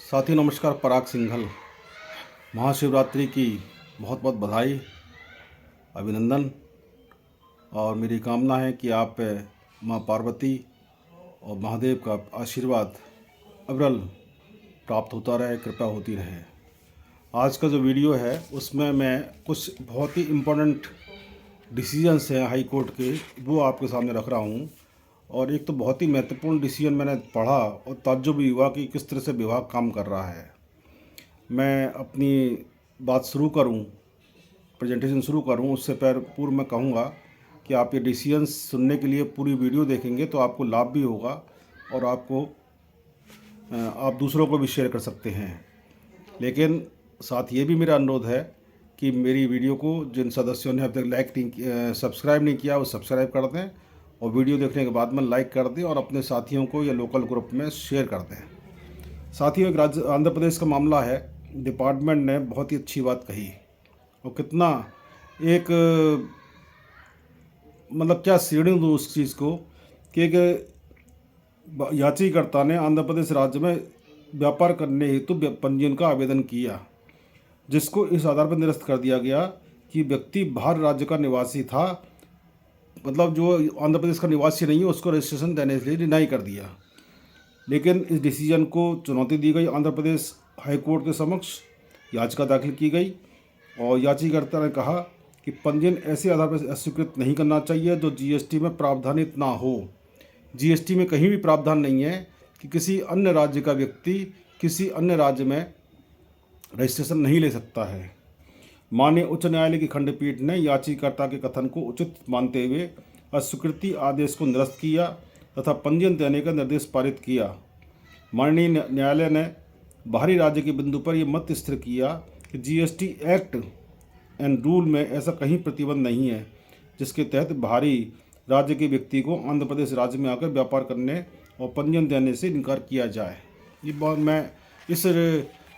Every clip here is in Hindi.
साथी नमस्कार। पराग सिंघल, महाशिवरात्रि की बहुत बहुत बधाई, अभिनंदन। और मेरी कामना है कि आप माँ पार्वती और महादेव का आशीर्वाद अविरल प्राप्त होता रहे, कृपा होती रहे। आज का जो वीडियो है उसमें मैं कुछ बहुत ही इम्पोर्टेंट डिसीजंस हैं हाई कोर्ट के, वो आपके सामने रख रहा हूँ। और एक तो बहुत ही महत्वपूर्ण डिसीजन मैंने पढ़ा और ताज्जुब भी हुआ कि किस तरह से विभाग काम कर रहा है। मैं अपनी बात शुरू करूं, प्रेजेंटेशन शुरू करूं उससे पूर्व मैं कहूंगा कि आप ये डिसीजंस सुनने के लिए पूरी वीडियो देखेंगे तो आपको लाभ भी होगा और आप दूसरों को भी शेयर कर सकते हैं। लेकिन साथ ये भी मेरा अनुरोध है कि मेरी वीडियो को जिन सदस्यों ने अब तक सब्सक्राइब नहीं किया वो सब्सक्राइब कर दें, और वीडियो देखने के बाद में लाइक कर दें और अपने साथियों को या लोकल ग्रुप में शेयर कर दें। साथियों, एक आंध्र प्रदेश का मामला है। डिपार्टमेंट ने बहुत ही अच्छी बात कही और कितना एक मतलब क्या श्रेणी दूँ उस चीज़ को कि एक याचिकाकर्ता ने आंध्र प्रदेश राज्य में व्यापार करने हेतु पंजीयन का आवेदन किया, जिसको इस आधार पर निरस्त कर दिया गया कि व्यक्ति बाहर राज्य का निवासी था, मतलब जो आंध्र प्रदेश का निवासी नहीं है उसको रजिस्ट्रेशन देने के लिए डिनाई कर दिया। लेकिन इस डिसीजन को चुनौती दी गई। आंध्र प्रदेश हाई कोर्ट के समक्ष याचिका दाखिल की गई और याचिकाकर्ता ने कहा कि पंजीयन ऐसे आधार पर अस्वीकृत नहीं करना चाहिए जो जीएसटी में प्रावधानित ना हो। जीएसटी में कहीं भी प्रावधान नहीं है कि किसी अन्य राज्य का व्यक्ति किसी अन्य राज्य में रजिस्ट्रेशन नहीं ले सकता है। माननीय उच्च न्यायालय की खंडपीठ ने याचिकाकर्ता के कथन को उचित मानते हुए अस्वीकृति आदेश को निरस्त किया तथा पंजीयन देने का निर्देश पारित किया। माननीय न्यायालय ने बाहरी राज्य के बिंदु पर यह मत स्थिर किया कि जीएसटी एक्ट एंड रूल में ऐसा कहीं प्रतिबंध नहीं है जिसके तहत बाहरी राज्य के व्यक्ति को आंध्र प्रदेश राज्य में आकर व्यापार करने और पंजीयन देने से इनकार किया जाए। ये बात मैं इस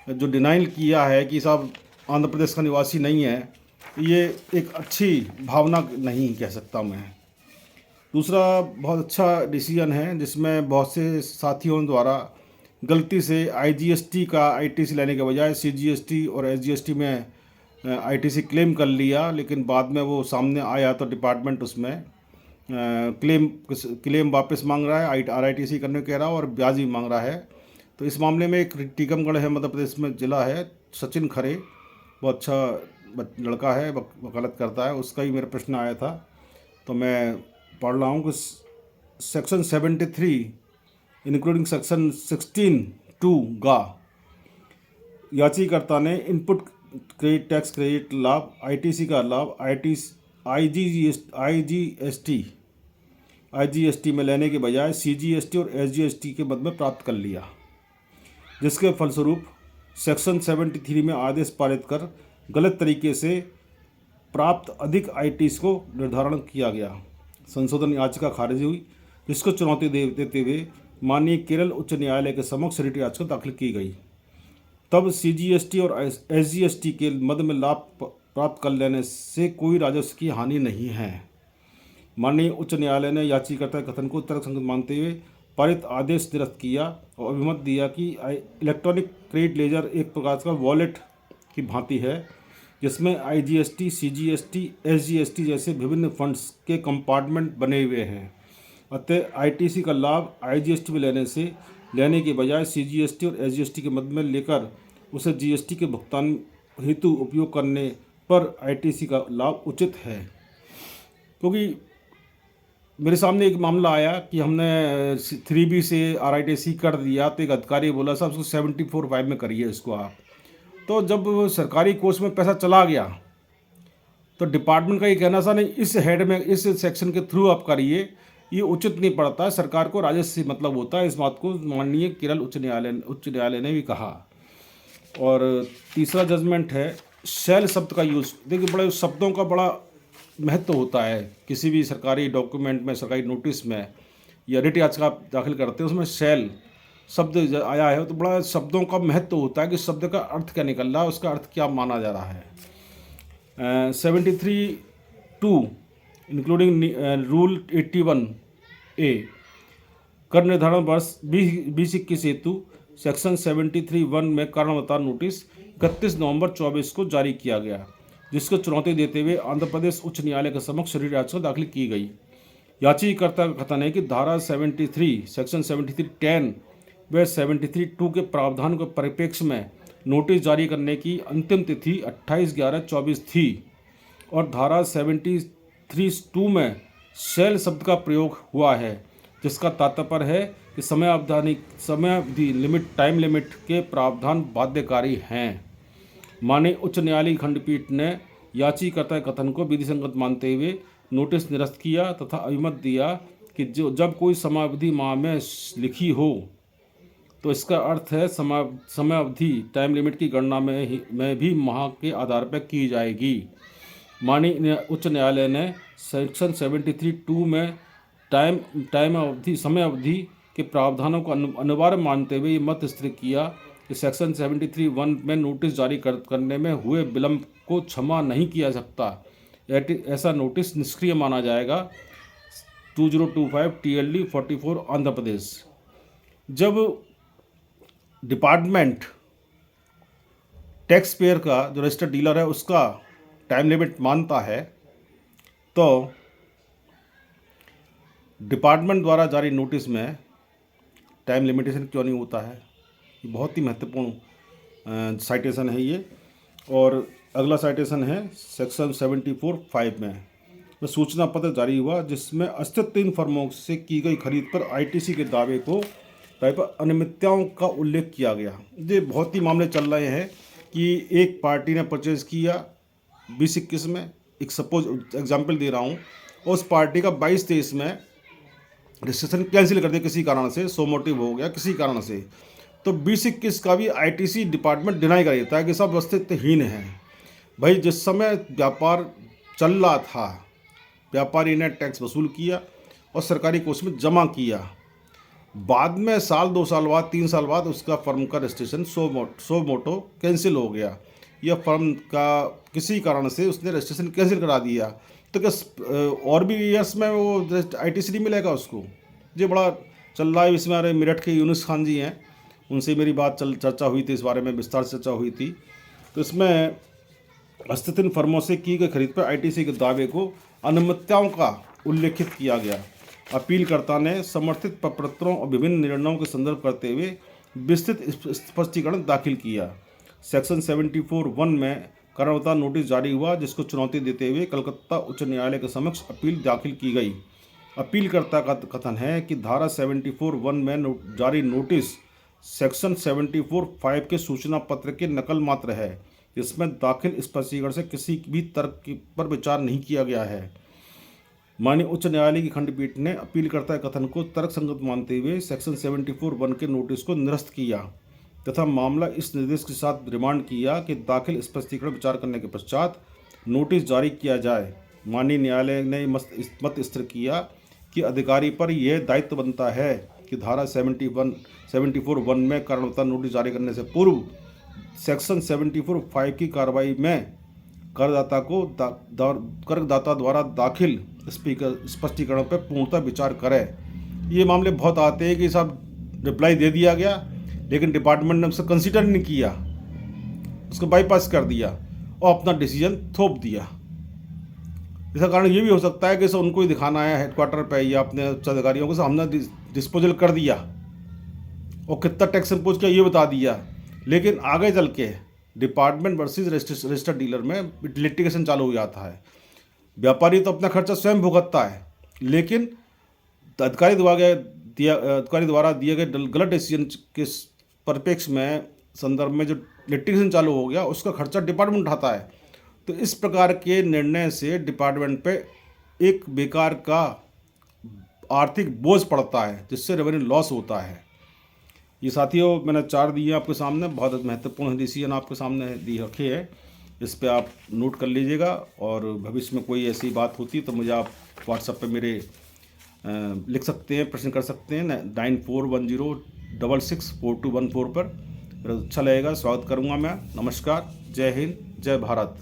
जो डिनाइल किया है कि साहब आंध्र प्रदेश का निवासी नहीं है, ये एक अच्छी भावना नहीं कह सकता मैं। दूसरा बहुत अच्छा डिसीजन है जिसमें बहुत से साथियों द्वारा गलती से आईजीएसटी का आईटीसी लेने के बजाय सीजीएसटी और एसजीएसटी में आईटीसी क्लेम कर लिया, लेकिन बाद में वो सामने आया तो डिपार्टमेंट उसमें क्लेम वापस मांग रहा है, आरआईटीसी करने कह रहा है और ब्याज भी मांग रहा है। तो इस मामले में एक टीकमगढ़ है, मध्य प्रदेश में जिला है, सचिन खरे, बहुत अच्छा लड़का है, वकालत करता है, उसका ही मेरा प्रश्न आया था। तो मैं पढ़ रहा हूँ कि सेक्शन 73 इंक्लूडिंग सेक्शन 16(2) गा याचिकाकर्ता ने इनपुट क्रेडिट टैक्स क्रेडिट लाभ आईटीसी का लाभ आईजीएसटी में लेने के बजाय सीजीएसटी और एसजीएसटी के मद में प्राप्त कर लिया, जिसके फलस्वरूप सेक्शन 73 में आदेश पारित कर गलत तरीके से प्राप्त अधिक आईटीसी को निर्धारण किया गया। संशोधन याचिका खारिज हुई, जिसको चुनौती देते हुए माननीय केरल उच्च न्यायालय के समक्ष रिट याचिका दाखिल की गई। तब सीजीएसटी और एसजीएसटी के मद में लाभ प्राप्त कर लेने से कोई राजस्व की हानि नहीं है। माननीय उच्च न्यायालय ने याचिकाकर्ता के कथन को तर्कसंगत मानते हुए पारित आदेश निरस्त किया और अभिमत दिया कि इलेक्ट्रॉनिक क्रेडिट लेजर एक प्रकार का वॉलेट की भांति है, जिसमें आईजीएसटी, सीजीएसटी, एसजीएसटी जैसे विभिन्न फंड्स के कंपार्टमेंट बने हुए हैं। अतः आईटीसी का लाभ आईजीएसटी में लेने के बजाय सीजीएसटी और एसजीएसटी के मद में लेकर उसे जीएसटी के भुगतान हेतु उपयोग करने पर आईटीसी का लाभ उचित है। क्योंकि मेरे सामने एक मामला आया कि हमने 3B से आरआईटीसी कर दिया, तो एक अधिकारी बोला साहब उसको 74(5) में करिए इसको आप। तो जब सरकारी कोर्स में पैसा चला गया तो डिपार्टमेंट का ये कहना था नहीं, इस हेड में इस सेक्शन के थ्रू आप करिए, ये उचित नहीं पड़ता है, सरकार को राजस्व से मतलब होता है। इस बात को माननीय केरल उच्च न्यायालय ने भी कहा। और तीसरा जजमेंट है शैल शब्द का यूज़। देखिए, बड़े शब्दों का बड़ा महत्व होता है किसी भी सरकारी डॉक्यूमेंट में, सरकारी नोटिस में या रिट याचिका दाखिल करते हैं, उसमें शैल शब्द आया है तो बड़ा शब्दों का महत्व होता है कि शब्द का अर्थ क्या निकल रहा है, उसका अर्थ क्या माना जा रहा है। 73(2) इंक्लूडिंग रूल 81A कर निर्धारण वर्ष 2021 हेतु सेक्शन 73(1) में कारण बताओ नोटिस 31 नवंबर 24 को जारी किया गया, जिसको चुनौती देते हुए आंध्र प्रदेश उच्च न्यायालय के समक्ष शरीर याचिका दाखिल की गई। याचिकाकर्ता का कथन है कि धारा 73 सेक्शन 73(10) व 73(2) के प्रावधान के परिप्रेक्ष्य में नोटिस जारी करने की अंतिम तिथि 28/11/24 थी और धारा 73(2) में शेल शब्द का प्रयोग हुआ है, जिसका तात्पर्य है कि समयावधि लिमिट टाइम लिमिट के प्रावधान बाध्यकारी हैं। माननीय उच्च न्यायालय की खंडपीठ ने याचिकाकर्ता के कथन को विधिसंगत मानते हुए नोटिस निरस्त किया तथा अभिमत दिया कि जब कोई समयावधि माह में लिखी हो तो इसका अर्थ है समयावधि टाइम लिमिट की गणना में भी माह के आधार पर की जाएगी। माननीय उच्च न्यायालय ने सेक्शन 73(2) में समयावधि के प्रावधानों को अनिवार्य मानते हुए ये मत स्थिर किया कि सेक्शन 73(1) में नोटिस जारी करने में हुए विलंब को क्षमा नहीं किया सकता। ऐसा नोटिस निष्क्रिय माना जाएगा। 2025 TLD 44 आंध्र प्रदेश। जब डिपार्टमेंट टैक्स पेयर का जो रजिस्टर्ड डीलर है उसका टाइम लिमिट मानता है तो डिपार्टमेंट द्वारा जारी नोटिस में टाइम लिमिटेशन क्यों नहीं होता है। ये बहुत ही महत्वपूर्ण साइटेशन है ये। और अगला साइटेशन है सेक्शन 74(5) में सूचना पत्र जारी हुआ जिसमें अस्तित्वहीन फर्मों से की गई खरीद पर ITC के दावे को अनियमितताओं का उल्लेख किया गया। ये बहुत ही मामले चल रहे हैं कि एक पार्टी ने परचेज किया 2021 में, एक सपोज एग्जांपल दे रहा हूँ, उस पार्टी का 22-23 में रजिस्ट्रेशन कैंसिल कर दिया किसी कारण से, सो मोटिव हो गया किसी कारण से, तो 2021 का भी ITC डिपार्टमेंट डिनाई कर देता है कि सब अस्तित्वहीन है। भाई जिस समय व्यापार चल रहा था व्यापारी ने टैक्स वसूल किया और सरकारी कोष में जमा किया, बाद में साल 2 साल बाद 3 साल बाद उसका फर्म का रजिस्ट्रेशन सो मोटो कैंसिल हो गया या फर्म का किसी कारण से उसने रजिस्ट्रेशन कैंसिल करा दिया, तो क्या और भी ईयर्स में वो ITC नहीं मिलेगा उसको। ये बड़ा चल रहा है। इसमें हमारे मेरठ के यूनुस खान जी हैं, उनसे मेरी चर्चा हुई थी, इस बारे में विस्तार से चर्चा हुई थी। तो इसमें अस्तित्वहीन फर्मों से की गई खरीद पर ITC के दावे को अनियमितताओं का उल्लेखित किया गया। अपीलकर्ता ने समर्थित प्रपत्रों और विभिन्न निर्णयों के संदर्भ करते हुए विस्तृत स्पष्टीकरण दाखिल किया। सेक्शन 74(1) में कारणवता नोटिस जारी हुआ जिसको चुनौती देते हुए कलकत्ता उच्च न्यायालय के समक्ष अपील दाखिल की गई। अपीलकर्ता का कथन है कि धारा 74(1) में जारी नोटिस सेक्शन 74(5) के सूचना पत्र के नकल मात्र है, जिसमें दाखिल स्पष्टीकरण से किसी भी तर्क पर विचार नहीं किया गया है। माननीय उच्च न्यायालय की खंडपीठ ने अपीलकर्ता के कथन को तर्कसंगत मानते हुए सेक्शन 74(1) के नोटिस को निरस्त किया तथा मामला इस निर्देश के साथ रिमांड किया कि दाखिल स्पष्टीकरण विचार करने के पश्चात नोटिस जारी किया जाए। माननीय न्यायालय ने मत स्थिर किया कि अधिकारी पर यह दायित्व बनता है कि धारा 74(1) में कारणवता नोटिस जारी करने से पूर्व सेक्शन 74(5) की कार्रवाई में करदाता द्वारा दाखिल स्पष्टीकरण पर पूर्णतः विचार करे। ये मामले बहुत आते हैं कि साहब रिप्लाई दे दिया गया लेकिन डिपार्टमेंट ने उसे कंसीडर नहीं किया, उसको बाईपास कर दिया और अपना डिसीजन थोप दिया। इसका कारण ये भी हो सकता है कि सर उनको ही दिखाना है हेडक्वार्टर पे या अपने उच्च अधिकारियों को सर हमने डिस्पोजल कर दिया और कितना टैक्स इम्पोज किया ये बता दिया, लेकिन आगे चल के डिपार्टमेंट वर्सेस रजिस्टर्ड डीलर में लिटिगेशन चालू हो जाता है। व्यापारी तो अपना खर्चा स्वयं भुगतता है, लेकिन अधिकारी द्वारा दिए गए गलत डिसीजन के परिप्रेक्ष्य में संदर्भ में जो लिटिगेशन चालू हो गया उसका खर्चा डिपार्टमेंट उठाता है। तो इस प्रकार के निर्णय से डिपार्टमेंट पे एक बेकार का आर्थिक बोझ पड़ता है जिससे रेवेन्यू लॉस होता है। ये साथियों मैंने 4 दिए आपके सामने, बहुत महत्वपूर्ण डिसीजन आपके सामने दी रखे हैं, इस पे आप नोट कर लीजिएगा और भविष्य में कोई ऐसी बात होती तो मुझे आप व्हाट्सएप पे मेरे लिख सकते हैं, प्रश्न कर सकते हैं 9410664214 पर। अच्छा लगेगा, स्वागत करूँगा मैं। नमस्कार, जय हिंद, जय भारत।